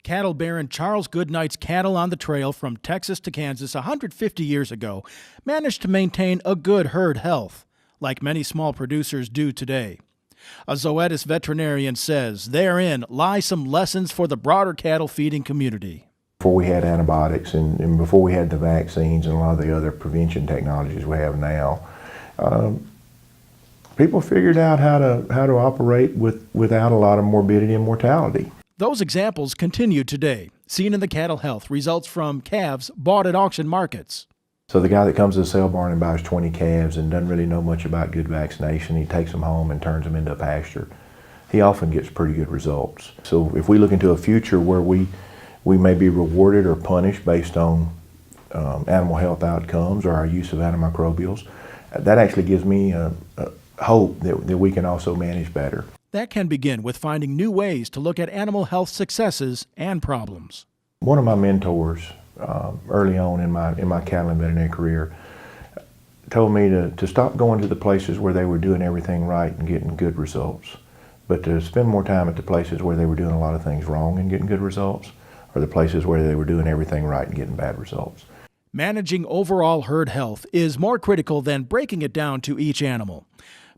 Cattle Baron Charles Goodnight's cattle on the trail from Texas to Kansas 150 years ago managed to maintain a good herd health, like many small producers do today. A Zoetis veterinarian says therein lie some lessons for the broader cattle feeding community. Before we had antibiotics and before we had the vaccines and a lot of the other prevention technologies we have now, people figured out how to operate without a lot of morbidity and mortality. Those examples continue today, seen in the cattle health results from calves bought at auction markets. So the guy that comes to the sale barn and buys 20 calves and doesn't really know much about good vaccination, he takes them home and turns them into a pasture. He often gets pretty good results. So if we look into a future where we may be rewarded or punished based on animal health outcomes or our use of antimicrobials, that actually gives me hope that we can also manage better. That can begin with finding new ways to look at animal health successes and problems. One of my mentors early on in my cattle and veterinary career told me to stop going to the places where they were doing everything right and getting good results, but to spend more time at the places where they were doing a lot of things wrong and getting good results, or the places where they were doing everything right and getting bad results. Managing overall herd health is more critical than breaking it down to each animal,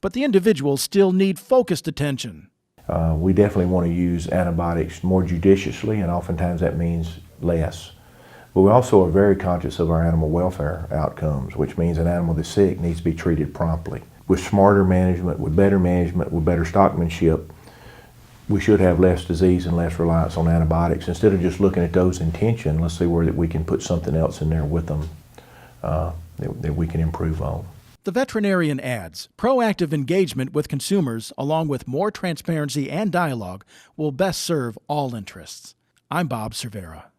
but the individuals still need focused attention. We definitely want to use antibiotics more judiciously, and oftentimes that means less. But we also are very conscious of our animal welfare outcomes, which means an animal that's sick needs to be treated promptly. With smarter management, with better stockmanship, we should have less disease and less reliance on antibiotics. Instead of just looking at those in tension, let's see where that we can put something else in there with them that we can improve on. The veterinarian adds, proactive engagement with consumers, along with more transparency and dialogue, will best serve all interests. I'm Bob Cervera.